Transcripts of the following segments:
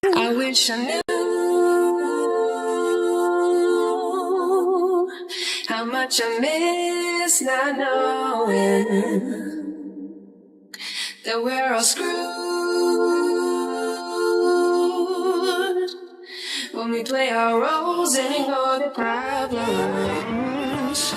I wish I knew how much I miss not knowing that we're all screwed when we play our roles and ignore the problems.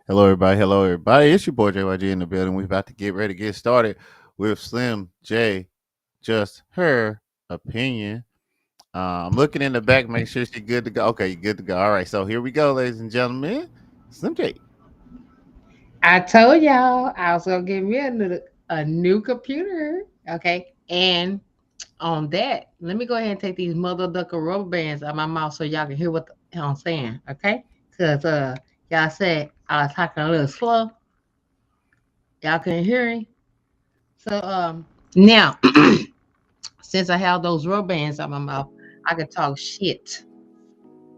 Hello, everybody. Hello, everybody. It's your boy JYG in the building. We're about to get ready to get started with Slym J, just her opinion. I'm looking in the back, make sure she's good to go. Okay, you're good to go. All right, so here we go, ladies and gentlemen. Slym J. I told y'all I was gonna get me a new computer. Okay. And on that, let me go ahead and take these mother ducker rubber bands out my mouth so y'all can hear what the hell I'm saying. Okay. Cause y'all said I was talking a little slow. Y'all couldn't hear me. So now since I have those rubber bands out my mouth, I can talk shit.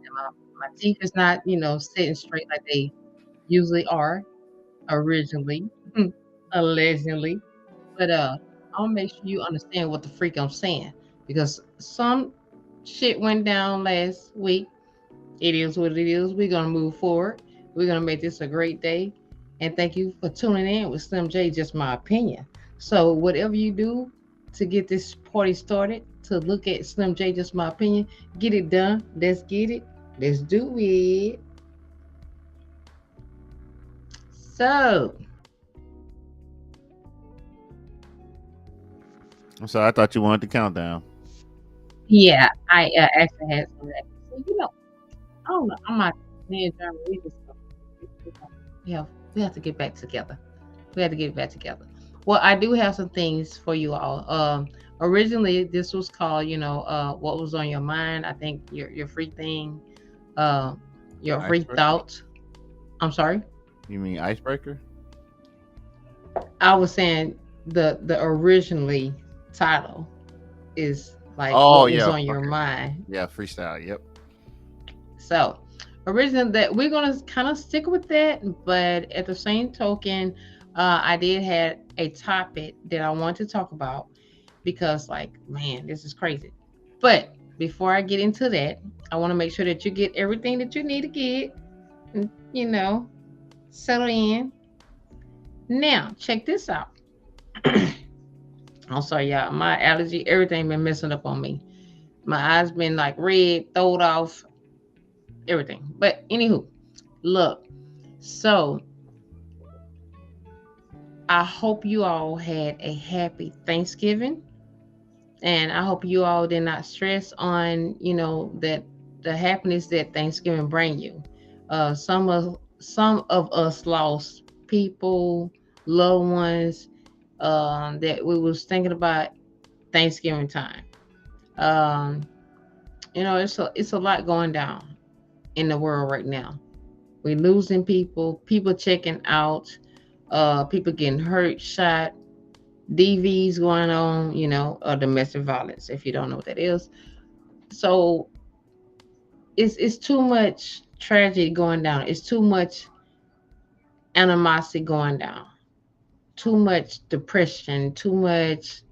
And my teeth is not, sitting straight like they usually are originally, allegedly. But I'll make sure you understand what the freak I'm saying because some shit went down last week. It is what it is. We're gonna move forward. We're gonna make this a great day. And thank you for tuning in with Slim J, just my opinion. So whatever you do to get this party started, to look at Slim J, just my opinion, get it done. Let's get it. Let's do it. So I'm sorry, I thought you wanted the countdown. yeah, I actually had some of that. So, I don't know. I'm not saying German. We have to get back together. We have to get back together. Well, I do have some things for you all. Originally, this was called, what was on your mind. I think your free thing, uh, your free Icebreaker? thoughts. I'm sorry. You mean icebreaker? I was saying the originally title is like Oh, what was yeah. on your Okay. mind. Yeah, freestyle. Yep. So, originally, that we're gonna kind of stick with that, but at the same token, I did had a topic that I want to talk about because, like, man, this is crazy. But before I get into that, I want to make sure that you get everything that you need to get, and, settle in. Now, check this out. I'm sorry, y'all. My allergy, everything been messing up on me. My eyes been like red, throwed off, everything. But anywho, look. So I hope you all had a happy Thanksgiving, and I hope you all did not stress on, that the happiness that Thanksgiving bring you. Some of us lost people, loved ones, that we was thinking about Thanksgiving time. Um, it's a lot going down in the world right now. We're losing people, people checking out, people getting hurt, shot, DVs going on, domestic violence, if you don't know what that is. So it's too much tragedy going down. It's too much animosity going down. Too much depression, too much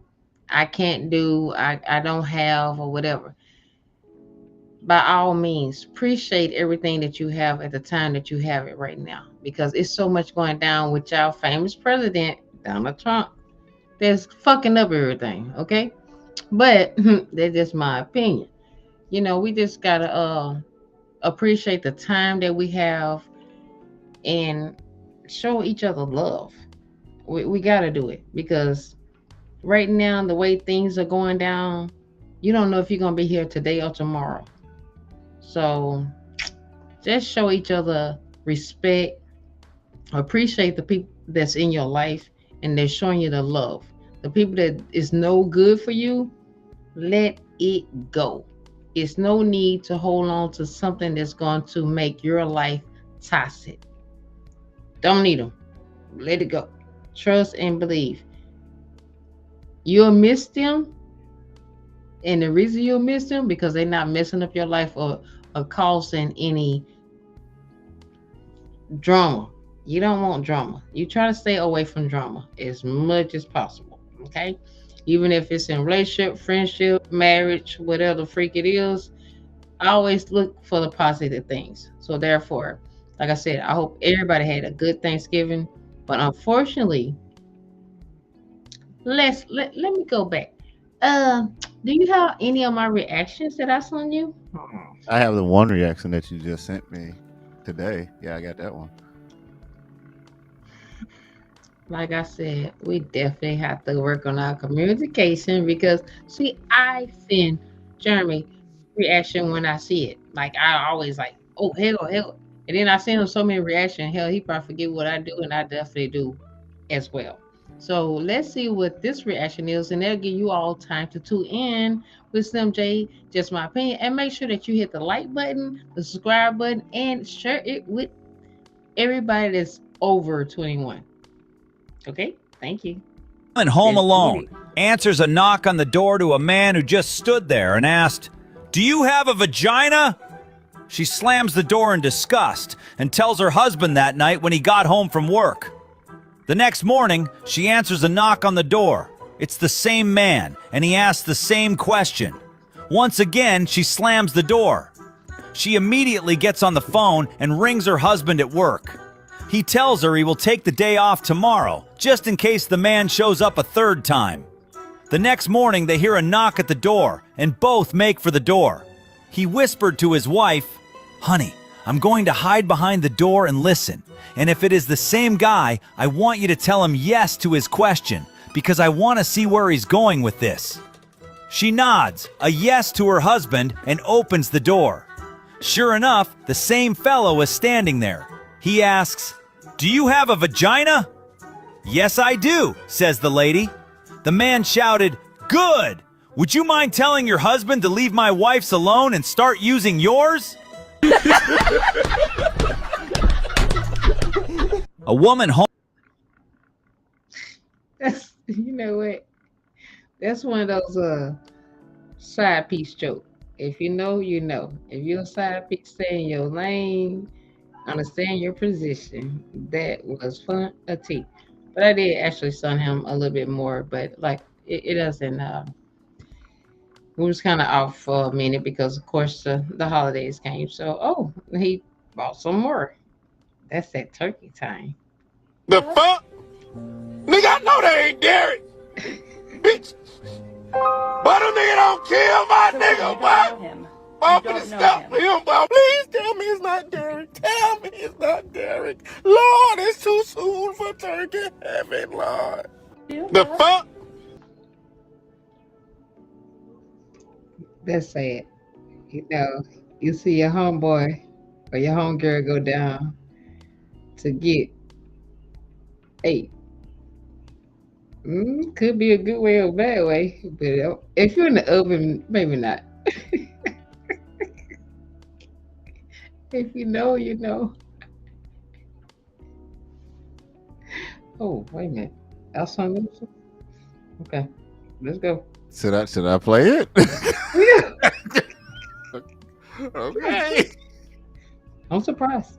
I can't do, I don't have, or whatever. By all means, appreciate everything that you have at the time that you have it right now, because it's so much going down with our famous president, Donald Trump, that's fucking up everything, okay? But that's just my opinion. We just gotta appreciate the time that we have and show each other love. We gotta do it, because right now, the way things are going down, you don't know if you're gonna be here today or tomorrow. So just show each other respect, appreciate the people that's in your life, and they're showing you the love. The people that is no good for you, let it go. It's no need to hold on to something that's going to make your life toxic. Don't need them. Let it go. Trust and believe. You'll miss them, and the reason you'll miss them because they're not messing up your life or causing any drama. You don't want drama. You try to stay away from drama as much as possible. Okay? Even if it's in relationship, friendship, marriage, whatever the freak it is, always look for the positive things. So therefore, like I said, I hope everybody had a good Thanksgiving. But unfortunately, let me go back. Do you have any of my reactions that I sent you? I have the one reaction that you just sent me today. Yeah, I got that one. Like I said, we definitely have to work on our communication, because see, I send Jeremy reaction when I see it. Like I always like, oh hell. And then I send him so many reactions, hell, he probably forget what I do, and I definitely do as well. So let's see what this reaction is, and that'll give you all time to tune in with Slym J, just my opinion. And make sure that you hit the like button, the subscribe button, and share it with everybody that's over 21. Okay, thank you. And home Let's get alone it. answers a knock on the door to a man who just stood there and asked, "Do you have a vagina?" She slams the door in disgust and tells her husband that night when he got home from work. The next morning, she answers a knock on the door. It's the same man, and he asks the same question. Once again, she slams the door. She immediately gets on the phone and rings her husband at work. He tells her he will take the day off tomorrow, just in case the man shows up a third time. The next morning, they hear a knock at the door, and both make for the door. He whispered to his wife, "Honey, I'm going to hide behind the door and listen. And if it is the same guy, I want you to tell him yes to his question, because I want to see where he's going with this." She nods a yes to her husband and opens the door. Sure enough, the same fellow is standing there. He asks, "Do you have a vagina?" "Yes, I do," says the lady. The man shouted, "Good! Would you mind telling your husband to leave my wife's alone and start using yours?" A woman home. That's you know what? That's one of those side piece joke. If you know, you know. If you're a side piece, stay in your lane, understand your position. That was fun a T. But I did actually son him a little bit more, but like it doesn't we was kind of off for a minute because of course the holidays came. So he bought some more. That's that turkey time. The fuck? Nigga, I know that ain't Derek. Bitch. But a nigga don't kill my nigga, boy. I'm finna stop him, boy. Please tell me it's not Derek. Tell me it's not Derek. Lord, it's too soon for turkey heaven, Lord. The fuck? That's sad. You see your homeboy or your homegirl go down to get 8. Could be a good way or a bad way, but if you're in the oven, maybe not. If you know, you know. Oh, wait a minute. Else on this? Okay, let's go. Should I play it? Yeah, Okay. I'm surprised.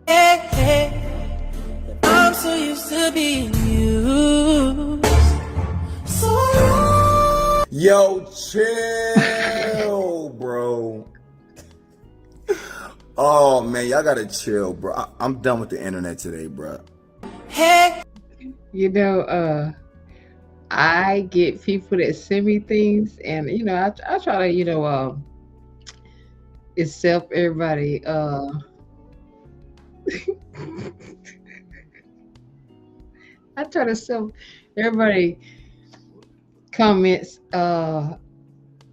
I'm so used to being used. Yo, chill, bro. Oh man, y'all gotta chill, bro. I'm done with the internet today, bro. You know, I get people that send me things, and I try to accept everybody. I try to accept everybody comments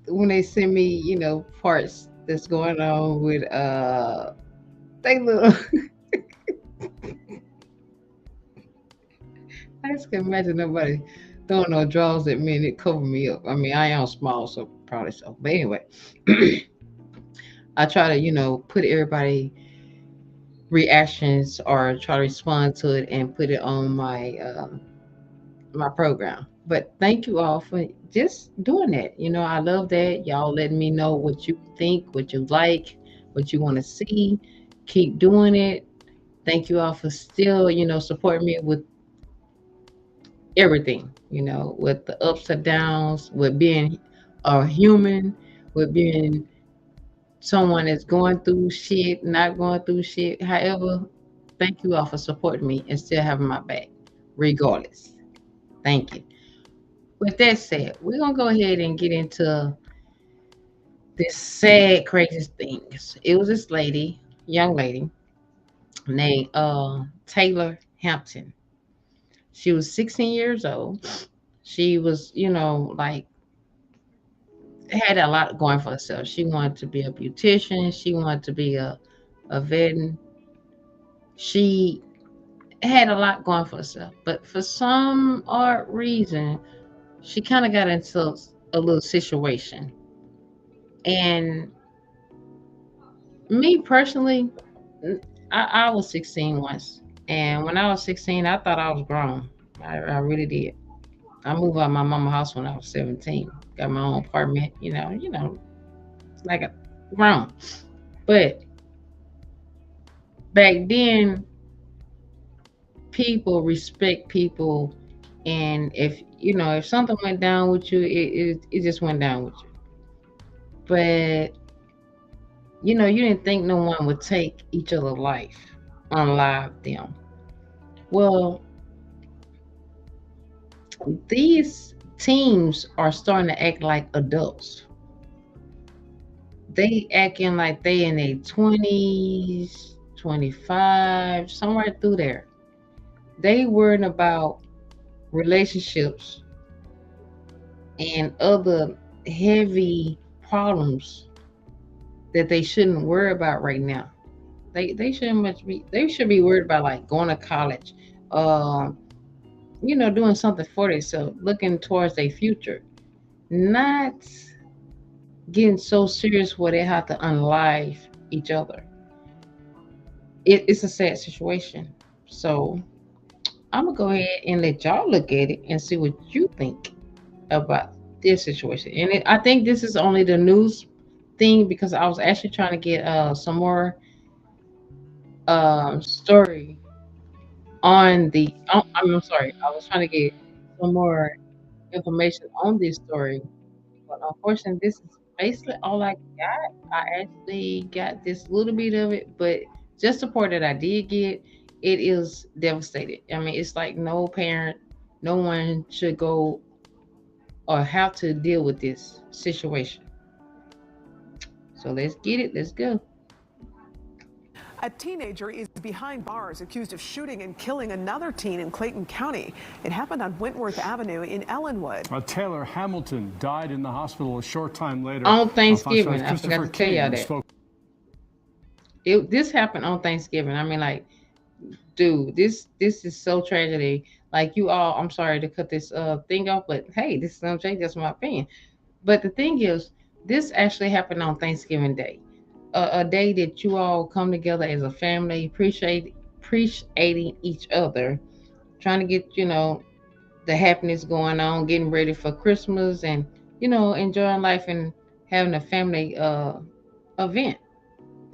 when they send me parts that's going on with they little. I just can imagine nobody throwing no draws at me and it cover me up. I mean, I am small, so probably so. But anyway, I try to, put everybody reactions or try to respond to it and put it on my program. But thank you all for just doing that. I love that. Y'all letting me know what you think, what you like, what you want to see. Keep doing it. Thank you all for still, supporting me with everything, with the ups and downs, with being a human, with being someone that's going through shit, not going through shit. However, thank you all for supporting me and still having my back, regardless. Thank you. With that said, we're gonna go ahead and get into this sad, crazy thing. It was this lady, young lady, named Taylor Hampton. She was 16 years old. She was, like had a lot going for herself. She wanted to be a beautician. She wanted to be a vet. She had a lot going for herself, but for some odd reason, she kind of got into a little situation. And me personally, I was 16 once, and when I was 16, I thought I was grown. I really did. I moved out of my mama's house when I was 17. Got my own apartment, like a grown. But back then, people respect people, and if something went down with you, it just went down with you. But you didn't think no one would take each other's life, unalive them. Well, these teens are starting to act like adults. They acting like they in their 20s, 25, somewhere through there. They worrying about relationships and other heavy problems that they shouldn't worry about right now. They shouldn't much be. They should be worried about like going to college, doing something for themselves, looking towards their future, not getting so serious where they have to unalive each other. It's a sad situation. So I'm gonna go ahead and let y'all look at it and see what you think about this situation. And I think this is only the news thing because I was actually trying to get some more story on I'm sorry, I was trying to get some more information on this story, but unfortunately, this is basically all I got. I actually got this little bit of it, but just the part that I did get, it is devastated. I mean, it's like no parent, no one should go or have to deal with this situation. So let's get it. Let's go. A teenager is behind bars accused of shooting and killing another teen in Clayton County. It happened on Wentworth Avenue in Ellenwood. Taylor Hamilton died in the hospital a short time later. On Thanksgiving, I forgot to tell y'all that. This happened on Thanksgiving. I mean, like, dude, this is so tragedy. Like you all, I'm sorry to cut this thing off, but hey, this is Slym J, that's my opinion. But the thing is, this actually happened on Thanksgiving Day, a day that you all come together as a family, appreciating each other, trying to get the happiness going on, getting ready for Christmas, and enjoying life and having a family event.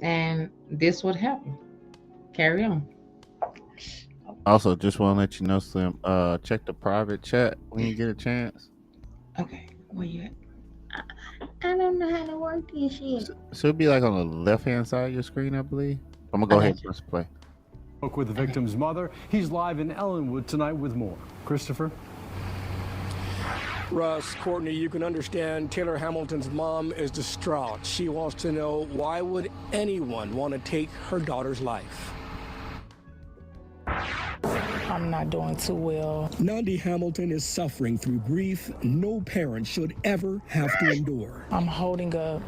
And this would happen. Carry on. Also, just want to let you know, Slim. Check the private chat when you get a chance. Okay, where you at? I don't know how to work this shit. Should be like on the left hand side of your screen, I believe. I'm gonna I go got ahead and you. press play. Spoke with the victim's mother. He's live in Ellenwood tonight with more. Christopher? Russ, Courtney, you can understand Taylor Hamilton's mom is distraught. She wants to know, why would anyone want to take her daughter's life? I'm not doing too well. Nandi Hamilton is suffering through grief no parent should ever have to endure. I'm holding up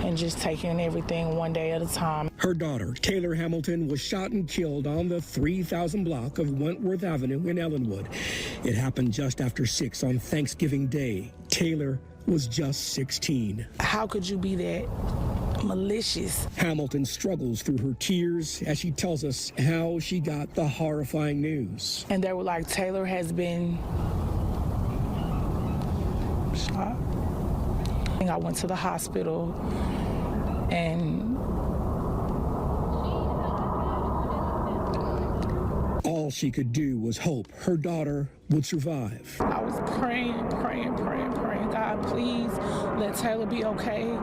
and just taking everything one day at a time. Her daughter, Taylor Hamilton, was shot and killed on the 3000 block of Wentworth Avenue in Ellenwood. It happened just after 6 on Thanksgiving Day. Taylor was just 16. How could you be that malicious? Hamilton struggles through her tears as she tells us how she got the horrifying news. And they were like, Taylor has been shot. I went to the hospital and all she could do was hope her daughter would survive. I was praying. God, please let Taylor be okay.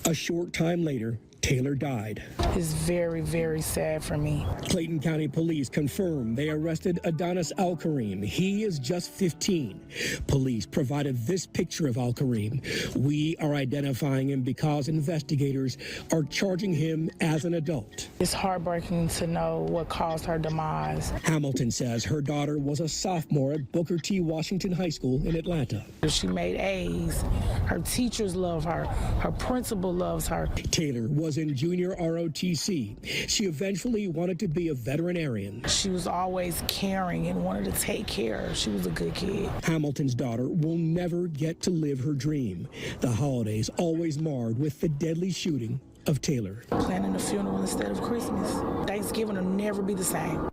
A short time later, Taylor died. It's very, very sad for me. Clayton County Police confirm they arrested Adonis Al-Karim. He is just 15. Police provided this picture of Al-Karim. We are identifying him because investigators are charging him as an adult. It's heartbreaking to know what caused her demise. Hamilton says her daughter was a sophomore at Booker T. Washington High School in Atlanta. She made A's. Her teachers love her. Her principal loves her. Taylor was in junior ROTC. She eventually wanted to be a veterinarian. She was always caring and wanted to take care. She was a good kid. Hamilton's daughter will never get to live her dream. The holidays always marred with the deadly shooting of Taylor. Planning a funeral instead of Christmas. Thanksgiving will never be the same.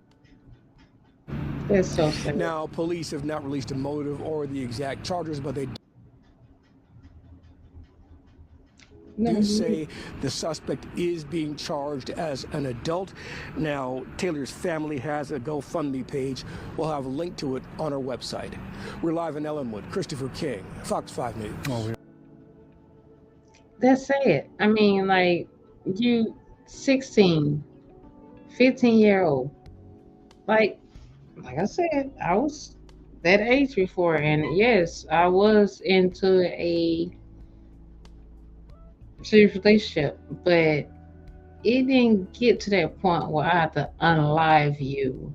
That's so sad. Now, police have not released a motive or the exact charges, but they do say the suspect is being charged as an adult. Now, Taylor's family has a GoFundMe page. We'll have a link to it on our website. We're live in Ellenwood. Christopher King, Fox 5 News. That's sad. I mean, like, you 16, 15-year-old. Like I said, I was that age before, and yes, I was into a serious relationship, but it didn't get to that point where I had to unalive you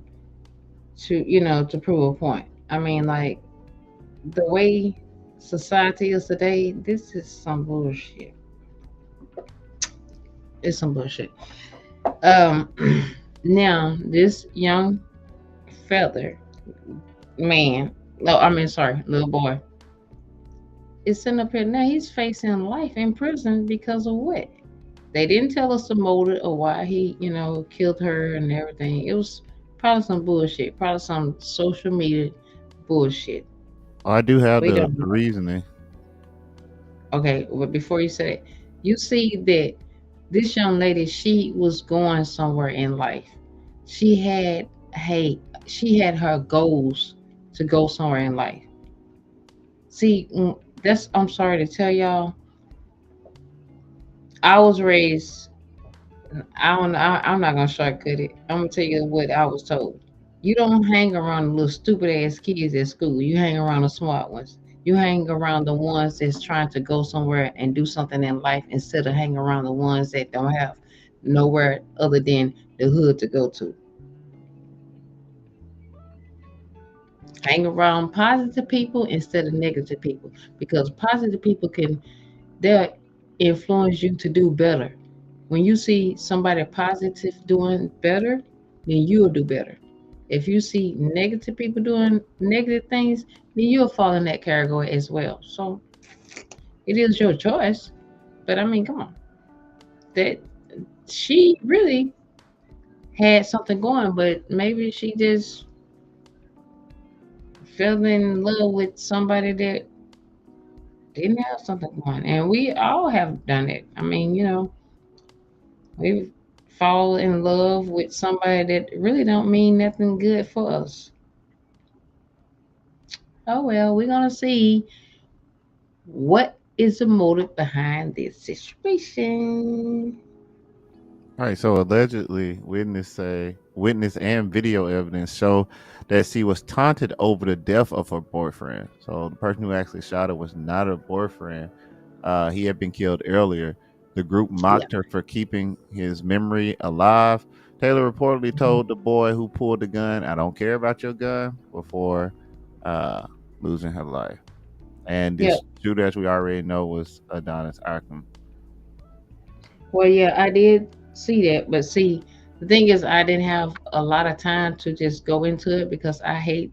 to prove a point. I mean, like, the way society is today, this is some bullshit. It's some bullshit. Now this young feather man, little boy, is sitting up here now. He's facing life in prison because of what? They didn't tell us the motive or why he, killed her and everything. It was probably some bullshit, probably some social media bullshit. Oh, I do have We the don't know. reasoning. Okay, but before you say it, you see that this young lady, she was going somewhere in life. She had her goals to go somewhere in life. See, I'm sorry to tell y'all, I was raised, I'm not gonna shortcut it. I'm gonna tell you what I was told. You don't hang around the little stupid ass kids at school. You hang around the smart ones. You hang around the ones that's trying to go somewhere and do something in life instead of hanging around the ones that don't have nowhere other than the hood to go to. Hang around positive people instead of negative people, because positive people they'll influence you to do better. When you see somebody positive doing better, then you'll do better. If you see negative people doing negative things, then you'll fall in that category as well. So it is your choice. But I mean, come on. That she really had something going, but maybe she just fell in love with somebody that didn't have something going. And we all have done it. I mean, we fall in love with somebody that really don't mean nothing good for us. Oh well, we're gonna see what is the motive behind this situation. All right, so allegedly, witness and video evidence show that she was taunted over the death of her boyfriend. So the person who actually shot her was not her boyfriend. He had been killed earlier. The group mocked her for keeping his memory alive. Taylor reportedly told the boy who pulled the gun, "I don't care about your gun," before losing her life. And this shooter, as we already know, was Adonis Arkham. Well, yeah, I did see that, but see, the thing is, I didn't have a lot of time to just go into it because I hate,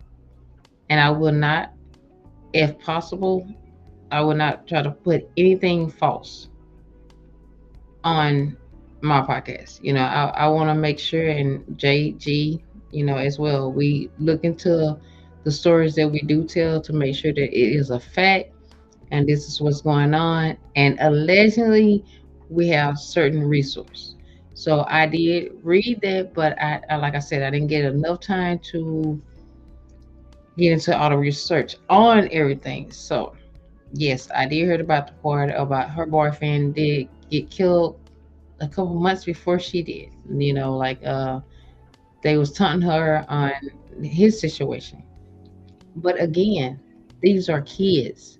and I will not, if possible, I will not try to put anything false on my podcast. I want to make sure, and JG, as well, we look into the stories that we do tell to make sure that it is a fact and this is what's going on. And allegedly, we have certain resource. So I did read that, but like I said, I didn't get enough time to get into all the research on everything. So yes, I did hear about the part about her boyfriend did get killed a couple months before she did. They was taunting her on his situation. But again, these are kids.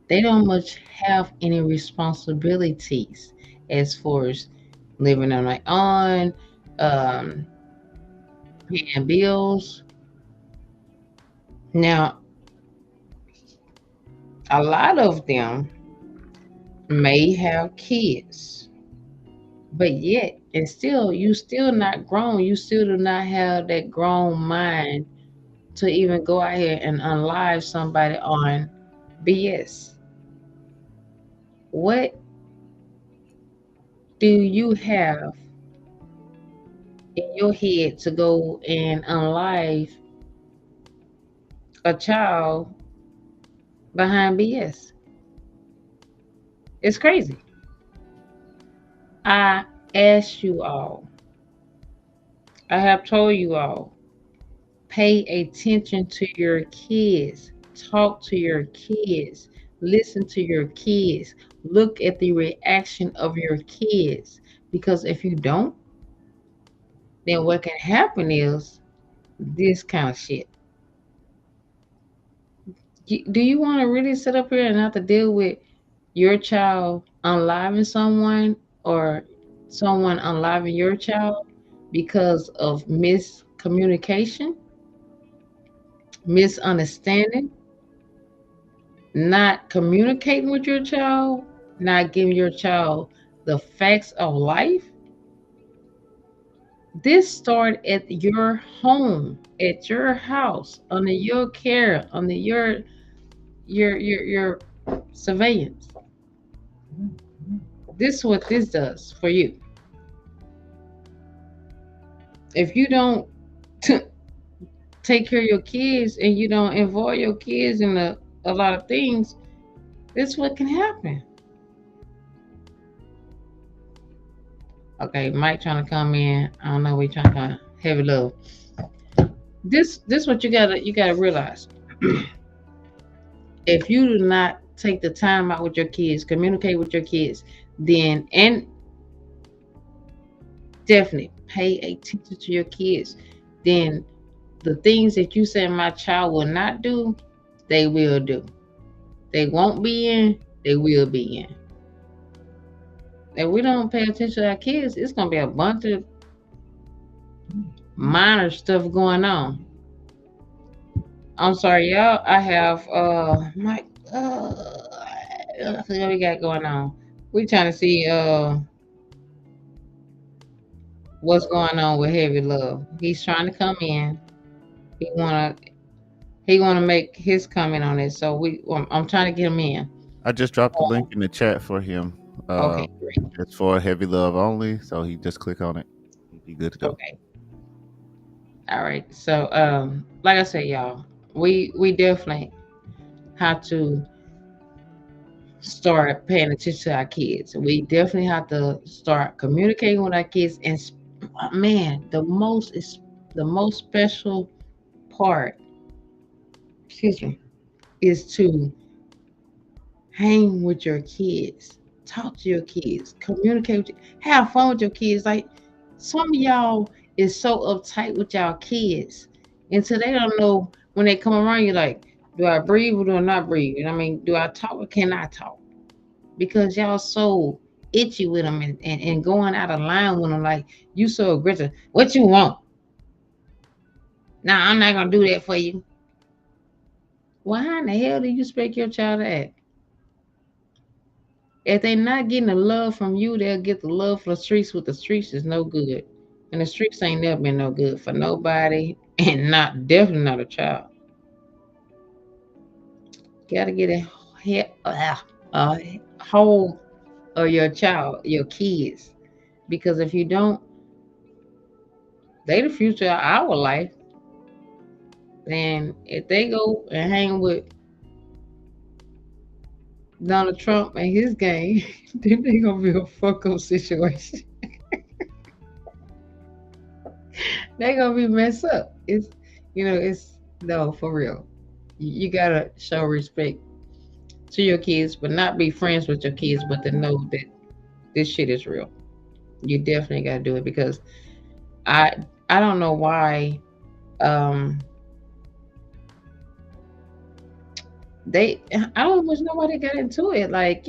They don't much have any responsibilities as far as living on their own, um, paying bills. Now, a lot of them may have kids, but yet, and still, you still not grown. You still do not have that grown mind to even go out here and unlive somebody on BS. What do you have in your head to go and unlive a child behind BS? It's crazy. I ask you all, I have told you all, pay attention to your kids, talk to your kids, listen to your kids, look at the reaction of your kids. Because if you don't, then what can happen is this kind of shit. Do you want to really sit up here and have to deal with your child unliving someone or someone unliving your child because of miscommunication, misunderstanding, not communicating with your child, not giving your child the facts of life? This started at your home, at your house, under your care, under your surveillance. This is what this does for you. If you don't take care of your kids and you don't involve your kids in a lot of things, this is what can happen. Okay, Mike trying to come in. I don't know, we trying to come heavy love. This what you gotta realize. If you do not take the time out with your kids, communicate with your kids, then and definitely pay attention to your kids, then the things that you say my child will not do, they will do. They won't be in, they will be in. If we don't pay attention to our kids, it's gonna be a bunch of minor stuff going on. I'm sorry, y'all. I have my what we got going on. We trying to see what's going on with Heavy Love. He's trying to come in. He wanna make his comment on it. So I'm trying to get him in. I just dropped the link in the chat for him. Okay, great. It's for Heavy Love only, so he just click on it. He'd be good to go. Okay. All right. So like I said, y'all, we definitely have to start paying attention to our kids. We definitely have to start communicating with our kids. And man, the most special part, excuse me, is to hang with your kids, talk to your kids, communicate with have fun with your kids. Like some of y'all is so uptight with y'all kids until they don't know when they come around you, like, do I breathe or do I not breathe? I mean, do I talk or can I talk? Because y'all so itchy with them and going out of line with them, like, you so aggressive. What you want? Nah, I'm not gonna do that for you. Well, how in the hell do you expect your child to act? If they not getting the love from you, they'll get the love from the streets. With the streets is no good. And the streets ain't never been no good for nobody, and definitely not a child. Gotta get a hold of your child, your kids. Because if you don't, they the future of our life. And if they go and hang with Donald Trump and his gang, then they gonna be a fuck up situation. They gonna be messed up. It's no, for real. You gotta show respect to your kids, but not be friends with your kids, but to know that this shit is real. You definitely gotta do it, because I don't know why I don't much know why they got into it. Like,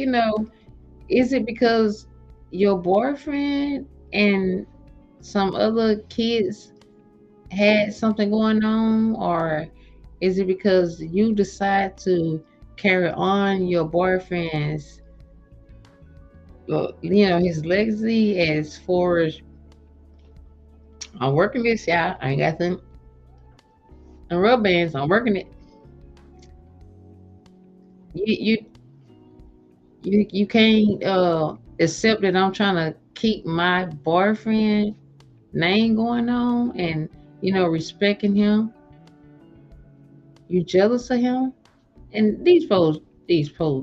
is it because your boyfriend and some other kids had something going on, or is it because you decide to carry on your boyfriend's his legacy as far as I'm working this, y'all. I ain't got them rubber bands. I'm working it. You can't accept that I'm trying to keep my boyfriend name going on and respecting him. You jealous of him? And these poor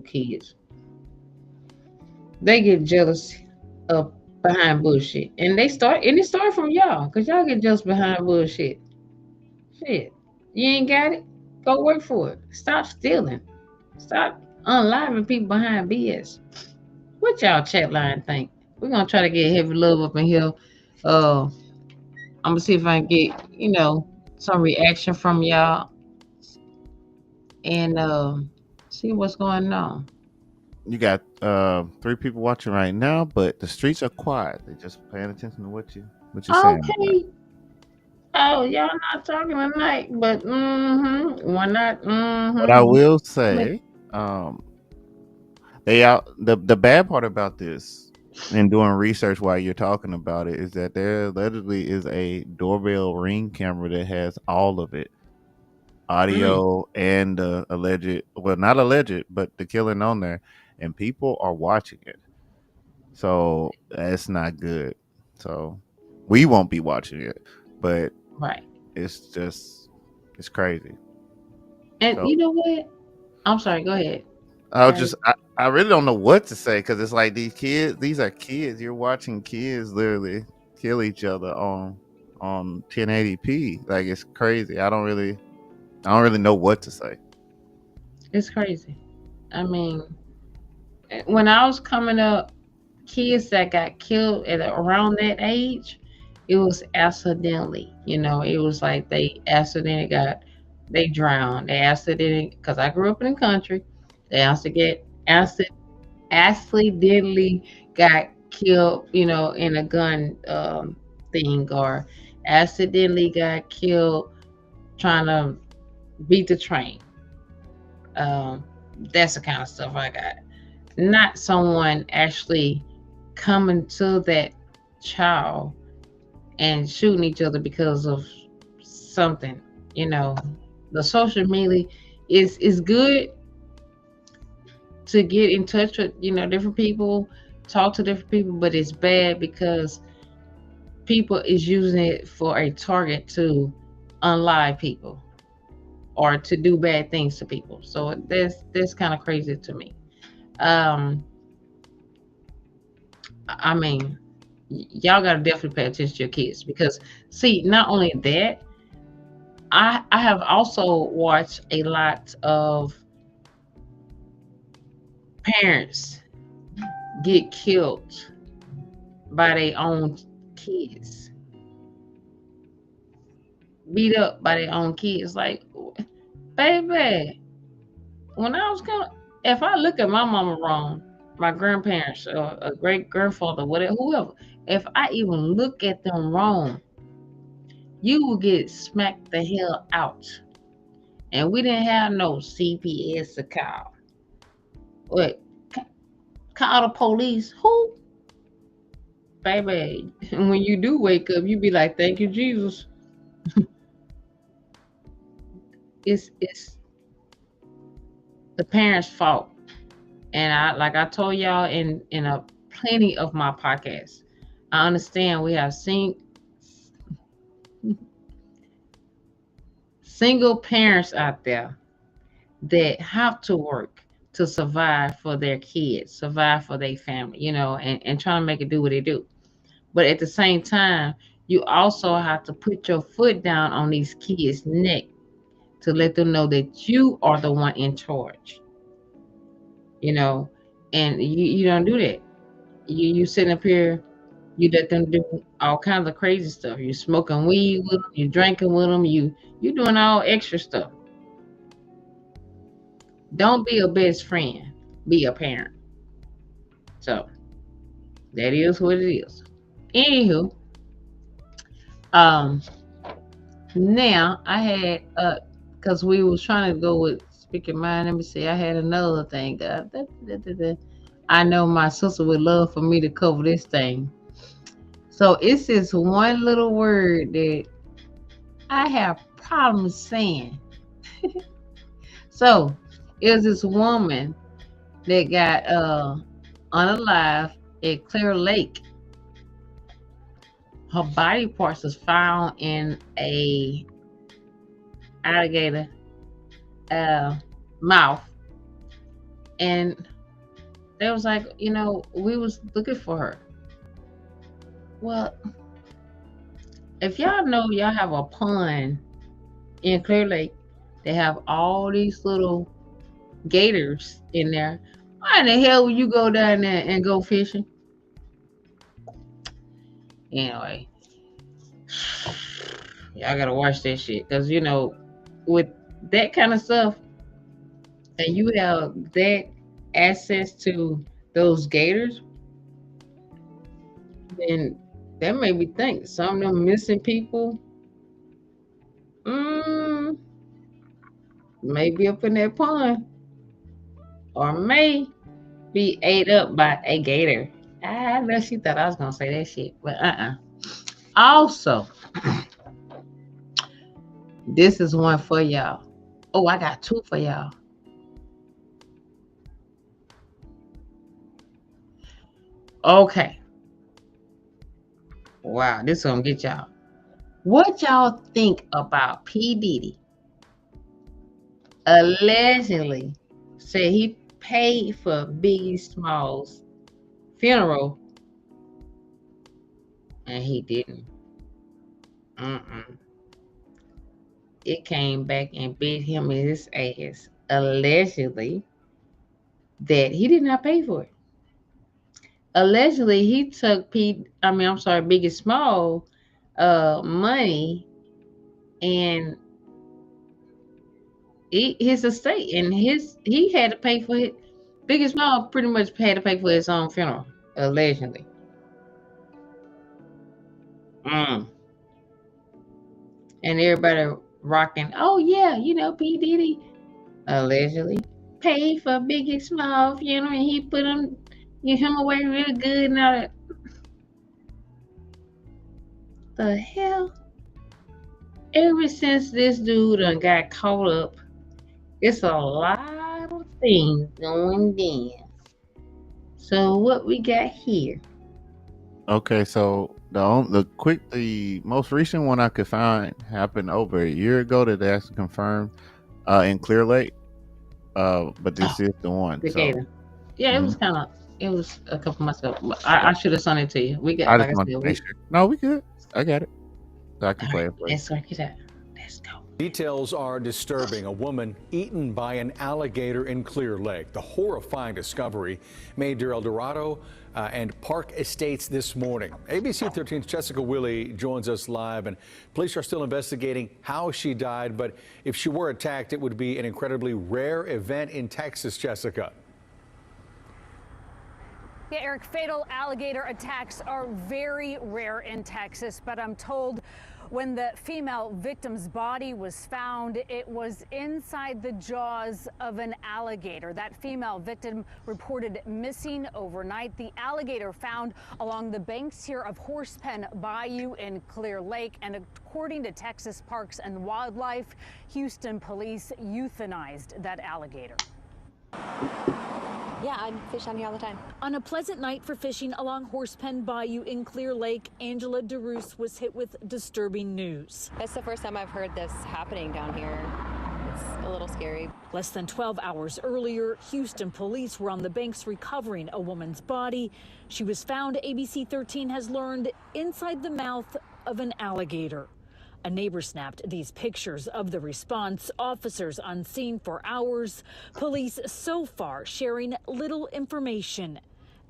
kids, they get jealous of behind bullshit, and it start from y'all, because y'all get jealous behind bullshit. Shit, you ain't got it, go work for it. Stop stealing. Stop unliving people behind BS. What y'all chat line think? We're gonna try to get Heavy Love up in here. I'm gonna see if I can get some reaction from y'all, and see what's going on. You got 3 people watching right now, but the streets are quiet. They're just paying attention to what you're saying. Okay. Oh, y'all not talking tonight, but why not? But I will say, the bad part about this and doing research while you're talking about it is that there literally is a doorbell ring camera that has all of it, audio and not alleged, but the killing on there, and people are watching it. So that's not good. So we won't be watching it, but right, it's crazy. And you know what? I'm sorry. Go ahead. I really don't know what to say, because it's like these are kids. You're watching kids literally kill each other on 1080p. Like, it's crazy. I don't really know what to say. It's crazy. I mean, when I was coming up, kids that got killed at around that age, it was accidentally. It was like they drowned. They accidentally, because I grew up in the country, they accidentally got killed, in a gun thing, or accidentally got killed trying to beat the train. That's the kind of stuff I got. Not someone actually coming to that child and shooting each other because of something. You know, the social media is good to get in touch with, you know, different people, talk to different people, but it's bad because people is using it for a target to unlive people or to do bad things to people. So that's kind of crazy to me. I mean, y'all gotta definitely pay attention to your kids, because see, not only that, I have also watched a lot of parents get killed by their own kids, beat up by their own kids. Like, baby, when I was coming, if I look at my mama wrong, my grandparents or a great grandfather, whatever, whoever, if I even look at them wrong, you will get smacked the hell out. And we didn't have no CPS to call. What? Call the police? Who? Baby, when you do wake up, you be like, "Thank you, Jesus." It's the parents' fault. And I told y'all in a plenty of my podcasts, I understand we have seen single parents out there that have to work to survive for their kids, survive for their family, you know, and trying to make it do what they do. But at the same time, you also have to put your foot down on these kids' neck to let them know that you are the one in charge, you know, and you don't do that. You sitting up here, you let them do all kinds of crazy stuff. You smoking weed with them, you drinking with them, you doing all extra stuff. Don't be a best friend, be a parent. So that is what it is. Anywho, um, now I had because we was trying to go with speaking mind. Let me see. I had another thing. I know my sister would love for me to cover this thing. So it's this one little word that I have problems saying. So it was this woman that got unalive at Clear Lake. Her body parts was found in a alligator mouth, and they was like, you know, we was looking for her. Well, if y'all know, y'all have a pond in Clear Lake, they have all these little gators in there. Why in the hell would you go down there and go fishing? Anyway, y'all gotta watch that shit, because you know, with that kind of stuff, and you have that access to those gators, then that made me think some of them missing people may be up in that pond, or may be ate up by a gator. I know she thought I was gonna say that shit, but Also, this is one for y'all. Oh, I got two for y'all. Okay. Wow, this gonna get y'all. What y'all think about P. Diddy allegedly said he paid for Biggie Smalls' funeral and he didn't? It came back and bit him in his ass, allegedly, that he did not pay for it. Allegedly, he took Biggie Small money and his estate, and he had to pay for it. Biggie Small pretty much had to pay for his own funeral, allegedly. And everybody rocking, oh yeah, you know, P. Diddy allegedly paid for Biggie Small funeral, and he put him away real good and all that. the hell? Ever since this dude done got caught up, it's a lot of things going down. So what we got here? Okay, so the most recent one I could find happened over a year ago that they actually confirmed in Clear Lake. But this is the one. The So gator. Yeah, it was a couple months ago. But I should have sent it to you. We got I like just I want said, to make sure. No, we good. I got it. So I can play it for you. let's work it out. Let's go. Details are disturbing. A woman eaten by an alligator in Clear Lake. The horrifying discovery made near El Dorado and Park Estates this morning. ABC 13's Jessica Willey joins us live, and police are still investigating how she died. But if she were attacked, it would be an incredibly rare event in Texas, Jessica. Yeah, Eric, fatal alligator attacks are very rare in Texas, but I'm told when the female victim's body was found, it was inside the jaws of an alligator. That female victim reported missing overnight. The alligator found along the banks here of Horsepen Bayou in Clear Lake, and according to Texas Parks and Wildlife, Houston police euthanized that alligator. Yeah, I fish down here all the time. On a pleasant night for fishing along Horsepen Bayou in Clear Lake, Angela DeRoos was hit with disturbing news. It's the first time I've heard this happening down here. It's a little scary. Less than 12 hours earlier, Houston police were on the banks recovering a woman's body. She was found, ABC 13 has learned, inside the mouth of an alligator. A neighbor snapped these pictures of the response. Officers on scene for hours. Police so far sharing little information.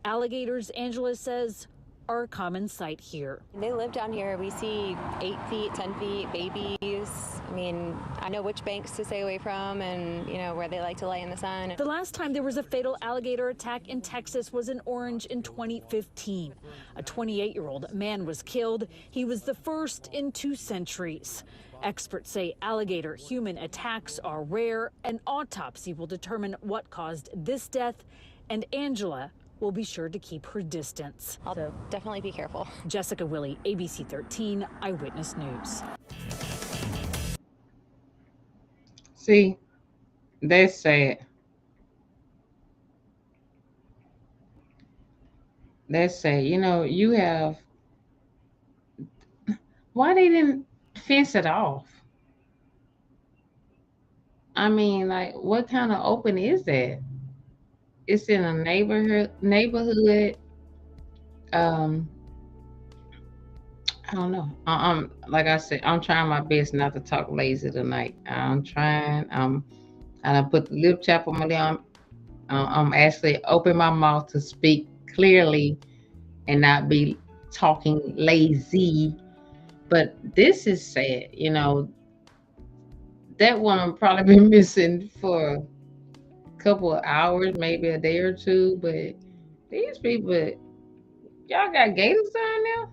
Alligators, Angela says, are a common sight here. They live down here. We see 8 feet, 10 feet, babies. I mean, I know which banks to stay away from and, you know, where they like to lay in the sun. The last time there was a fatal alligator attack in Texas was in Orange in 2015. A 28-year-old man was killed. He was the first in 2 centuries. Experts say alligator-human attacks are rare. An autopsy will determine what caused this death, and Angela will be sure to keep her distance. I'll definitely be careful. Jessica Willey, ABC 13 Eyewitness News. See, that's sad. That's sad. You know, you have. Why they didn't fence it off? I mean, like, what kind of open is that? It's in a neighborhood. I don't know. I'm like I said, I'm trying my best not to talk lazy tonight. I'm trying. And I put the lip chap on my lip. I'm actually open my mouth to speak clearly and not be talking lazy. But this is sad. You know, that woman probably been missing for a couple of hours, maybe a day or two. But these people, y'all got gators down there?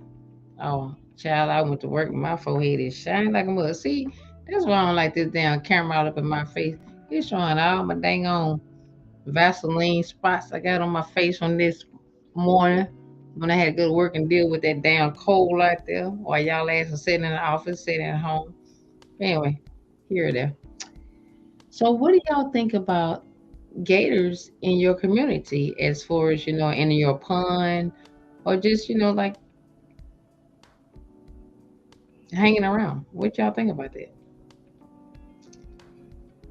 Oh, child, I went to work. My forehead is shining like a mud. See, that's why I don't like this damn camera all up in my face. It's showing all my dang on Vaseline spots I got on my face from this morning when I had to go to work and deal with that damn cold out there while y'all ass are sitting in the office, sitting at home. Anyway, here or there. So what do y'all think about gators in your community as far as, you know, in your pond or just, you know, like hanging around? What y'all think about that?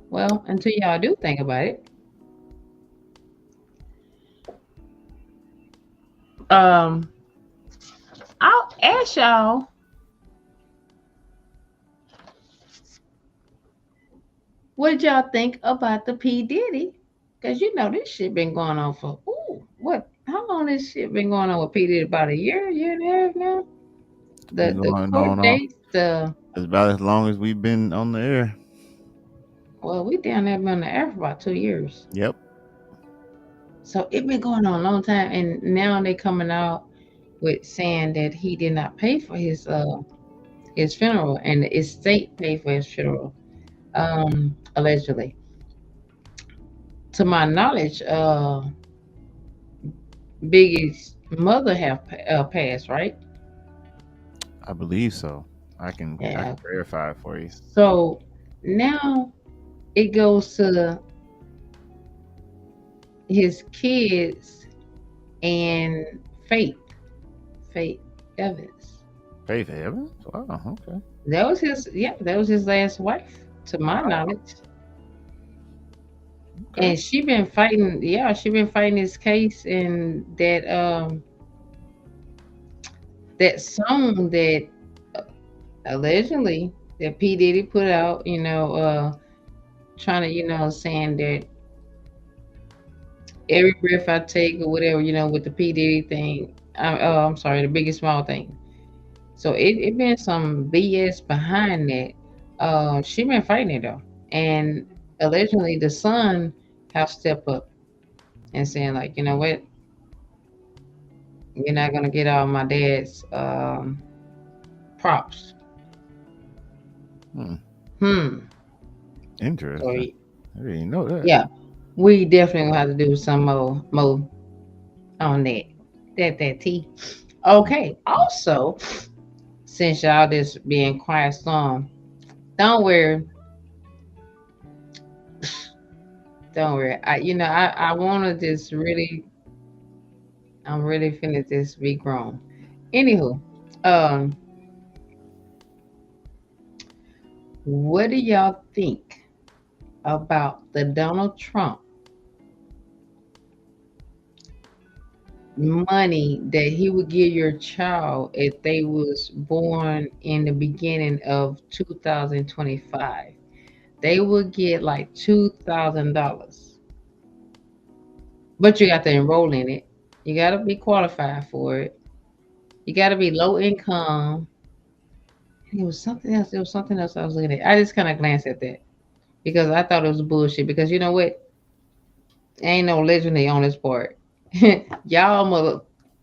Well, until y'all do think about it, I'll ask y'all, what did y'all think about the P. Diddy? Because you know this shit been going on for how long this shit been going on with P. Diddy? About a year and a half now? The court dates, it's about as long as we've been on the air. Well, we down there been on the air for about 2 years. Yep. So it been going on a long time, and now they coming out with saying that he did not pay for his funeral, and the estate paid for his funeral, allegedly. To my knowledge, Biggie's mother have passed, right? I believe so. I can Yeah. verify it for you. So now it goes to his kids and Faith, Faith Evans. Faith Evans? Wow, okay. That was his. Yeah, that was his last wife, to my knowledge. Okay. And she been fighting. Yeah, she been fighting his case, and that song that uh, allegedly that P Diddy put out. Trying to saying that every breath I take or whatever, with the P Diddy thing. I'm sorry, the Biggie Small thing. So it been some BS behind that. She been fighting it though, and allegedly the son have stepped up and saying like, you know what, you're not gonna get all my dad's props. Hmm. Hmm. Interesting. I didn't know that. Yeah, we definitely gonna have to do some more on that. That tea. Okay. Also, since y'all just being quiet storm, don't worry. Don't worry. I wanna just really I'm really finna just be grown. Anywho, um, what do y'all think about the Donald Trump money that he would give your child if they was born in the beginning of 2025? They would get like $2,000, but you got to enroll in it. You got to be qualified for it. You got to be low income. And it was something else. It was something else I was looking at. I just kind of glanced at that because I thought it was bullshit. Because you know what? Ain't no legend on this part. Y'all mother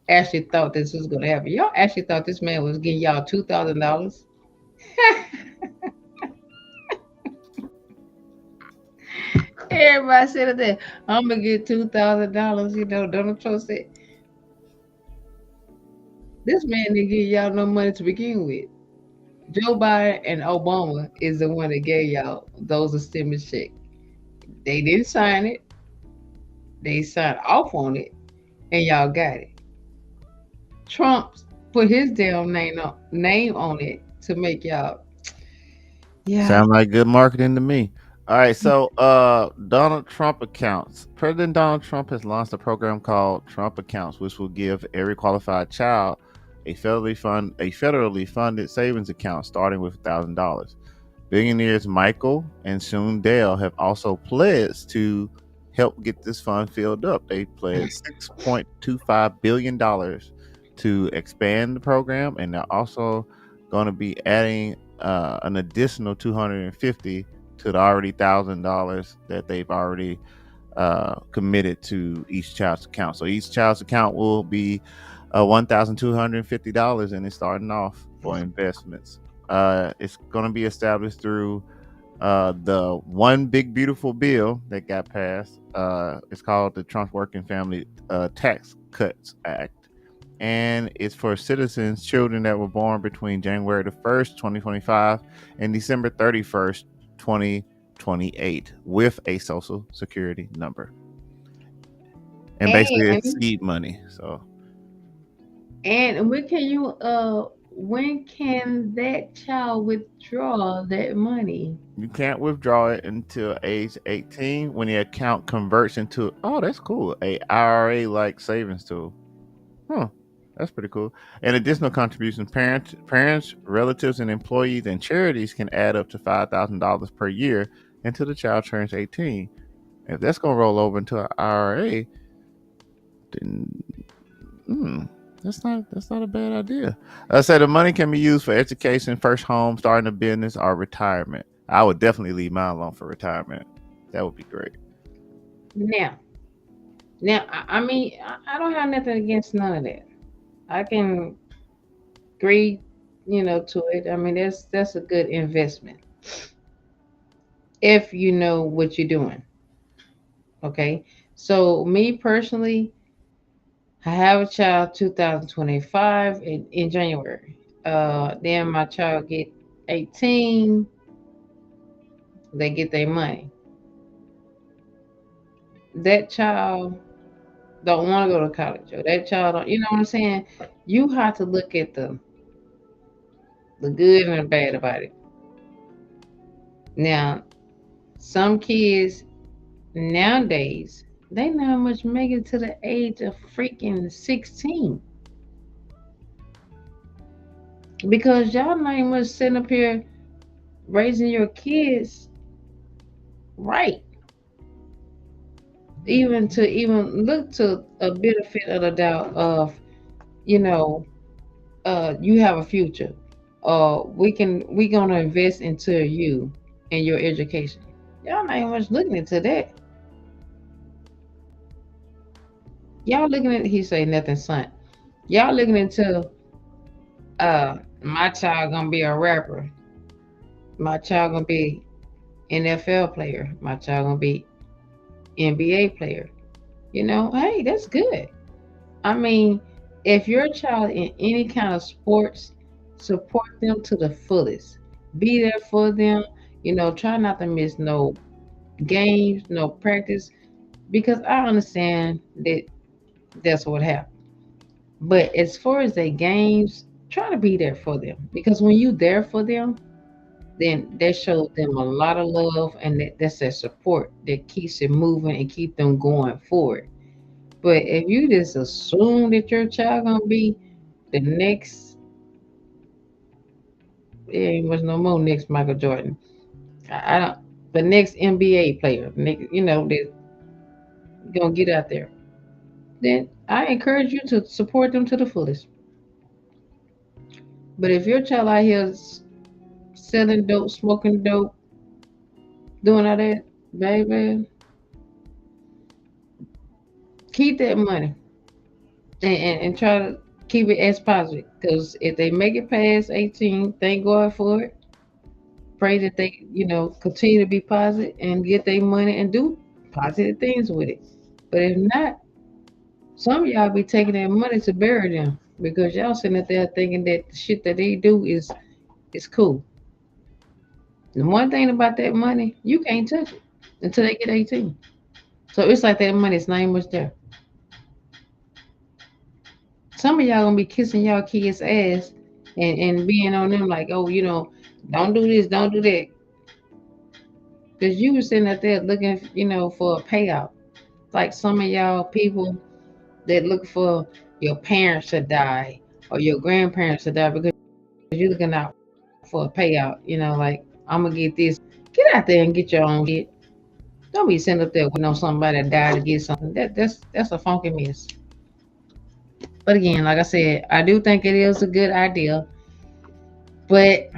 actually thought this was gonna happen. Y'all actually thought this man was getting y'all $2,000. Everybody said that I'm gonna get $2,000. Donald Trump said this man didn't give y'all no money to begin with. Joe Biden and Obama is the one that gave y'all those stimulus checks. They didn't sign it. They signed off on it, and y'all got it. Trump put his damn name on it to make y'all. Yeah. Sound like good marketing to me. All right, so Donald Trump accounts. President Donald Trump has launched a program called Trump Accounts, which will give every qualified child a federally funded savings account starting with $1,000. Billionaires Michael and soon Dale have also pledged to help get this fund filled up. They pledged $6.25 billion to expand the program, and they're also going to be adding an additional 250 to the already $1,000 that they've already committed to each child's account. So each child's account will be $1,250, and it's starting off for investments. It's going to be established through the One Big Beautiful Bill that got passed. It's called the Trump Working Family Tax Cuts Act. And it's for citizens, children that were born between January the 1st, 2025 and December 31st, 2028 with a social security number. And basically it's seed money. So And when can that child withdraw that money? you can't withdraw it until age 18 when the account converts into, oh, that's cool, a IRA like savings tool. Huh. That's pretty cool. And additional contributions, parents, relatives, and employees and charities can add up to $5,000 per year until the child turns 18. If that's gonna roll over into an IRA, then that's not a bad idea. I said the money can be used for education, first home, starting a business, or retirement. I would definitely leave mine alone for retirement. That would be great. Now, I mean, I don't have nothing against none of that. I can agree, to it. I mean, that's a good investment if you know what you're doing. Okay. So me personally, I have a child 2025 in January. Then my child get 18, they get their money. That child don't want to go to college, or that child don't, you know what I'm saying? You have to look at the good and the bad about it. Now, some kids nowadays, they not much make it to the age of freaking 16. Because y'all not even much sitting up here raising your kids right. Even to even look to a benefit of the doubt of, you know, you have a future. We gonna invest into you and your education. Y'all not even much looking into that. Y'all looking at, he say nothing, son. Y'all looking into my child gonna be a rapper. My child gonna be NFL player. My child gonna be NBA player. You know, hey, that's good. I mean, if your child in any kind of sports, support them to the fullest. Be there for them. You know, try not to miss no games, no practice, because I understand that that's what happened. But as far as the games, try to be there for them, because when you there for them, then that shows them a lot of love, and that's that support that keeps it moving and keep them going forward. But if you just assume that your child gonna be the next, there ain't much no more next Michael Jordan. I don't, the next NBA player, next, you know, that gonna get out there. Then I encourage you to support them to the fullest. But if your child out here selling dope, smoking dope, doing all that, baby, keep that money and try to keep it as positive. Because if they make it past 18, thank God for it. Pray that they, you know, continue to be positive and get their money and do positive things with it. But if not, some of y'all be taking that money to bury them, because y'all sitting up there thinking that the shit that they do is cool. The one thing about that money, you can't touch it until they get 18. So it's like that money is not even much there. Some of y'all gonna be kissing y'all kids' ass and being on them like, oh, you know, don't do this, don't do that. Because you were sitting up there looking, you know, for a payout. Like some of y'all people that look for your parents to die or your grandparents to die because you're looking out for a payout. You know, like, I'm gonna get this. Get out there and get your own shit. Don't be sitting up there waiting on somebody to die to get something. That's a funky mess. But again, like I said, I do think it is a good idea. But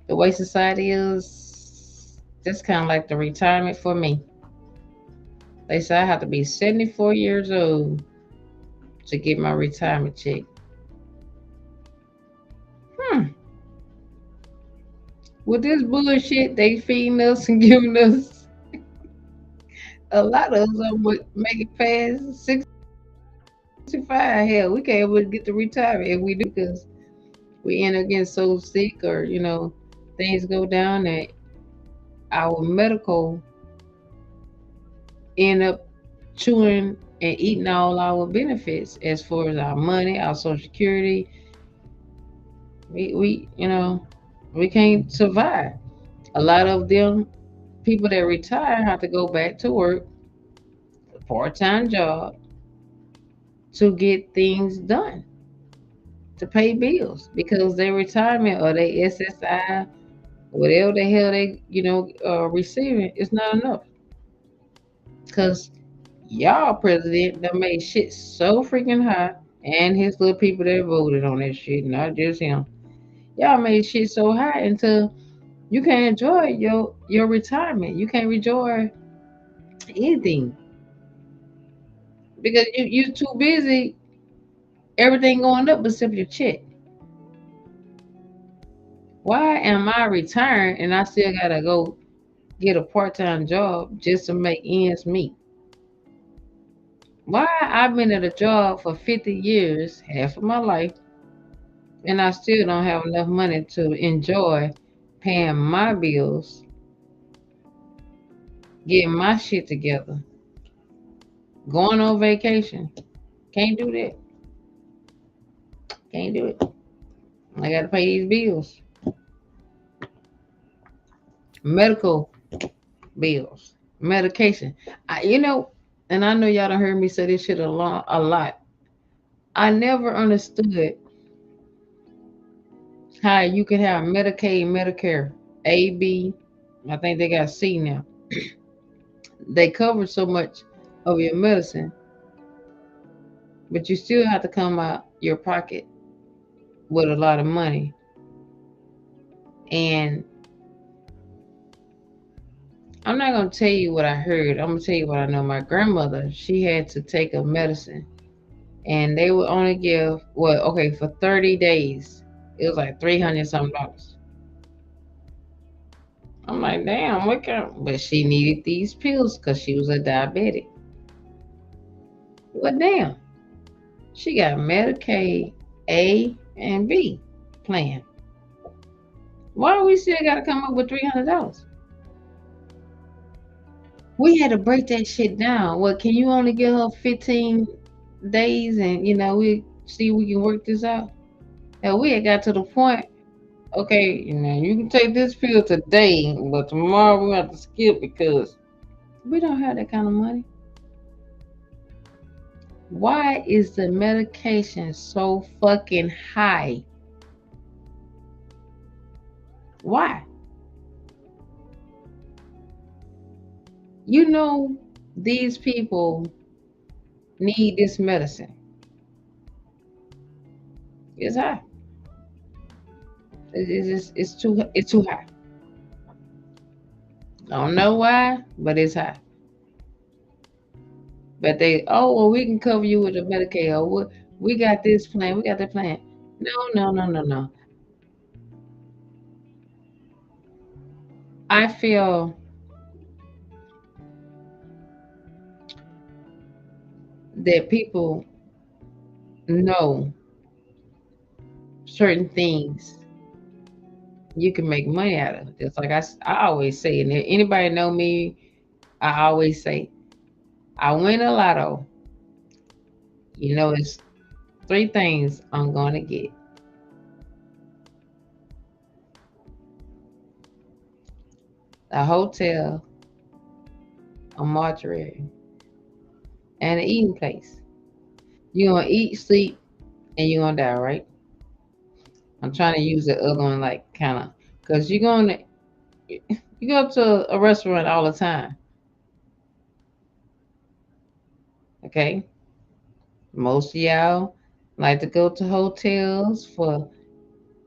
the way society is, that's kind of like the retirement for me. They say I have to be 74 years old to get my retirement check. With this bullshit they feeding us and giving us, a lot of us would make it past 65. Hell, we can't even get to retirement if we do, because we end up getting so sick, or, you know, things go down that our medical end up chewing and eating all our benefits as far as our money, our social security. We you know, we can't survive. A lot of them people that retire have to go back to work, a part-time job, to get things done, to pay bills, because their retirement or their SSI, whatever the hell they, you know, receiving, is not enough. Because y'all president done made shit so freaking high, and his little people that voted on that shit, not just him. Y'all made shit so high until you can't enjoy your retirement. You can't enjoy anything because you're too busy. Everything going up but simply your check. Why am I retiring and I still gotta go get a part-time job just to make ends meet? Why I've been at a job for 50 years, half of my life, and I still don't have enough money to enjoy paying my bills, getting my shit together, going on vacation. Can't do that. Can't do it. I got to pay these bills. Medical bills, medication. And I know y'all done heard me say this shit a lot. I never understood how you can have Medicaid, Medicare, A, B. I think they got C now. They cover so much of your medicine, but you still have to come out your pocket with a lot of money. And I'm not gonna tell you what I heard. I'm gonna tell you what I know. My grandmother, she had to take a medicine, and they would only give for 30 days. It was like $300 something. I'm like, damn, what kind? But she needed these pills because she was a diabetic. Well, damn, she got Medicaid A and B plan. Why we still got to come up with $300? We had to break that shit down. What, can you only give her 15 days and we see we can work this out? And we had got to the point, okay, you can take this pill today, but tomorrow we have to skip because we don't have that kind of money. Why is the medication so fucking high? Why? These people need this medicine. It's high. It's too high. I don't know why, but it's high. But we can cover you with a Medicaid, or we got this plan, we got that plan. No. I feel that people know certain things you can make money out of. Just like I always say, and if anybody know me, I always say, I win a lotto. It's 3 things I'm going to get. A hotel, a mortuary, and an eating place. You're going to eat, sleep, and you're going to die, right? I'm trying to use the other one like kind of, because you go to a restaurant all the time. Okay? Most of y'all like to go to hotels for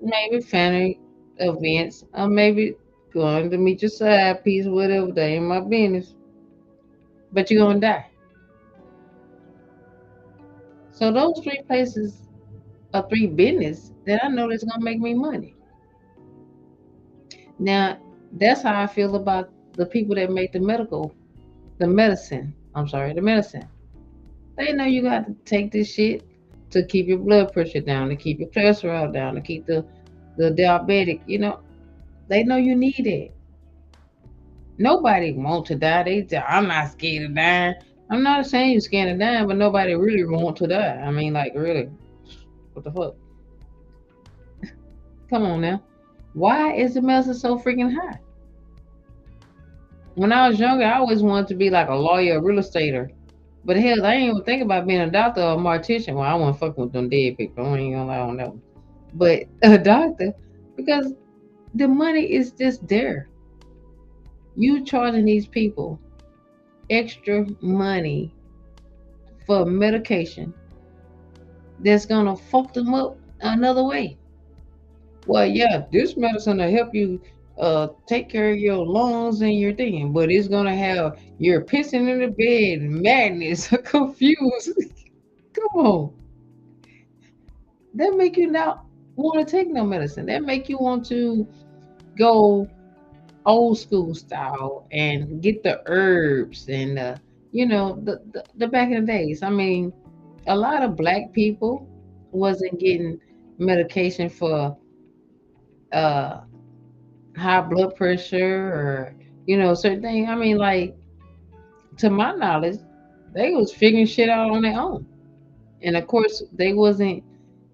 maybe family events, or maybe going to meet your side piece, whatever. That ain't my business. But you're going to die. So those 3 places are 3 business that I know that's going to make me money. Now, that's how I feel about the people that make the medicine. They know you got to take this shit to keep your blood pressure down, to keep your cholesterol down, to keep the diabetic, They know you need it. Nobody want to die. They say, I'm not scared of dying. I'm not saying you're scared of dying, but nobody really want to die. I mean, like, really, what the fuck? Come on now. Why is the medicine so freaking high? When I was younger, I always wanted to be like a lawyer, a real estater. But hell, I ain't even think about being a doctor or a mortician. Well, I wasn't fucking with them dead people. I ain't gonna lie on that one. But a doctor, because the money is just there. You charging these people extra money for medication that's gonna fuck them up another way. Well, yeah, this medicine will help you take care of your lungs and your thing, but it's gonna have you're pissing in the bed, madness, confused. Come on. That make you not want to take no medicine. That make you want to go old school style and get the herbs and the back in the days. I mean, a lot of black people wasn't getting medication for uh high blood pressure or certain things. I mean, like, to my knowledge, they was figuring shit out on their own. And of course, they wasn't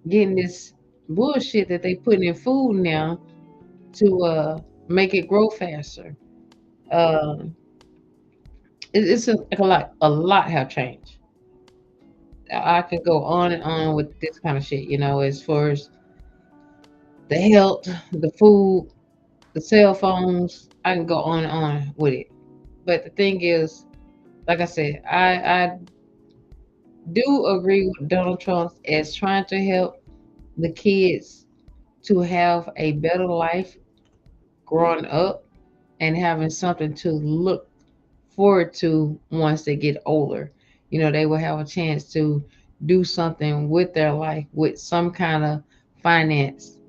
getting this bullshit that they putting in food now to make it grow faster. Um, it's like a lot have changed. I could go on and on with this kind of shit, as far as the health, the food, the cell phones. I can go on and on with it. But the thing is, like I said, I do agree with Donald Trump as trying to help the kids to have a better life growing up and having something to look forward to once they get older. They will have a chance to do something with their life with some kind of finance,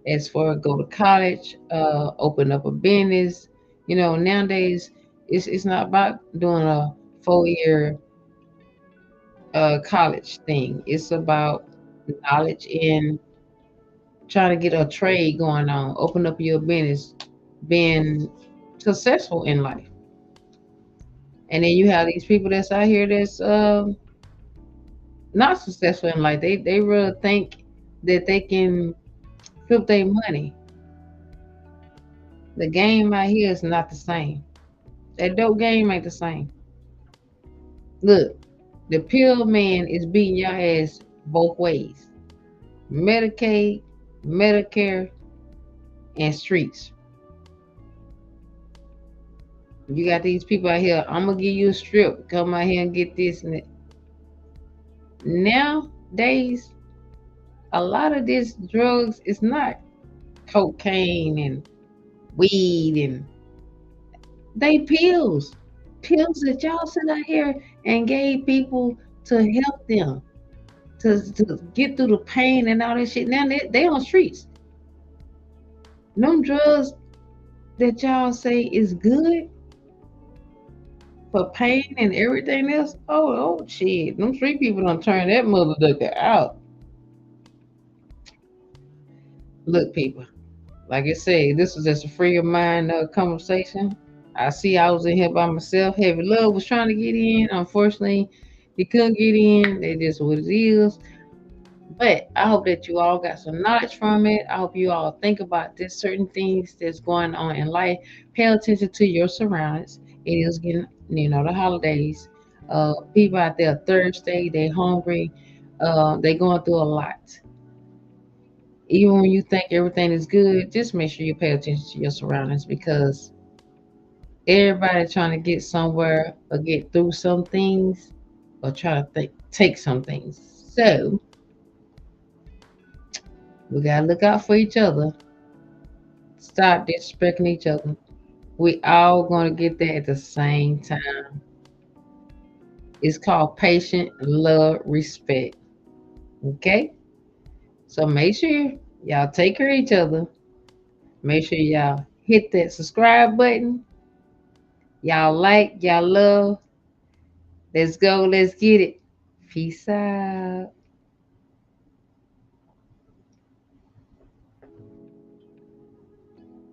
as far as go to college, open up a business. Nowadays it's not about doing a 4 year college thing. It's about knowledge and trying to get a trade going on, open up your business, being successful in life. And then you have these people that's out here that's not successful in life. They really think that they can flip their money. The game out here is not the same. That dope game ain't the same. Look, the pill man is beating your ass both ways. Medicaid, Medicare, and streets. You got these people out here, I'm gonna give you a strip, come out here and get this and that. Nowadays, a lot of these drugs is not cocaine and weed, and they pills. Pills that y'all sit out here and gave people to help them to get through the pain and all that shit. Now they on streets. Them drugs that y'all say is good for pain and everything else. Oh shit. Them street people don't turn that motherfucker out. Look, people, like I said, this was just a free of mind conversation. I see I was in here by myself. Heavy Love was trying to get in. Unfortunately, he couldn't get in. It is what it is. But I hope that you all got some knowledge from it. I hope you all think about this certain things that's going on in life. Pay attention to your surroundings. It is getting, the holidays. People out there thirsty, they hungry, they going through a lot. Even when you think everything is good, just make sure you pay attention to your surroundings, because everybody trying to get somewhere or get through some things or try to take some things. So we gotta look out for each other. Stop disrespecting each other. We all gonna get there at the same time. It's called patient love, respect. Okay? So make sure y'all take care of each other. Make sure y'all hit that subscribe button. Y'all like, y'all love. Let's go, let's get it. Peace out.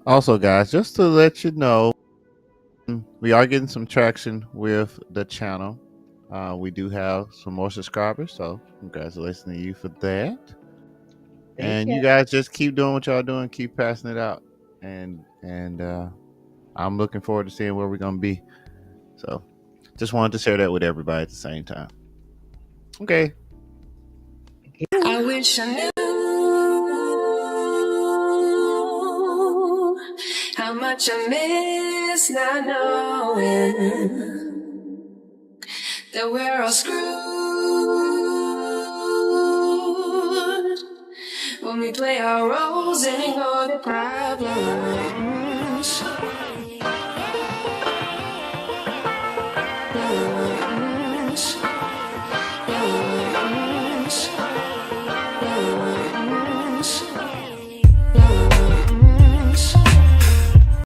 Also, guys, just to let you know, we are getting some traction with the channel. We do have some more subscribers, so congratulations to you for that. And you guys just keep doing what y'all doing, keep passing it out, and I'm looking forward to seeing where we're gonna be. So, just wanted to share that with everybody at the same time. Okay. I wish I knew how much I miss not knowing that we're all screwed when we play our roles and ignore the problems.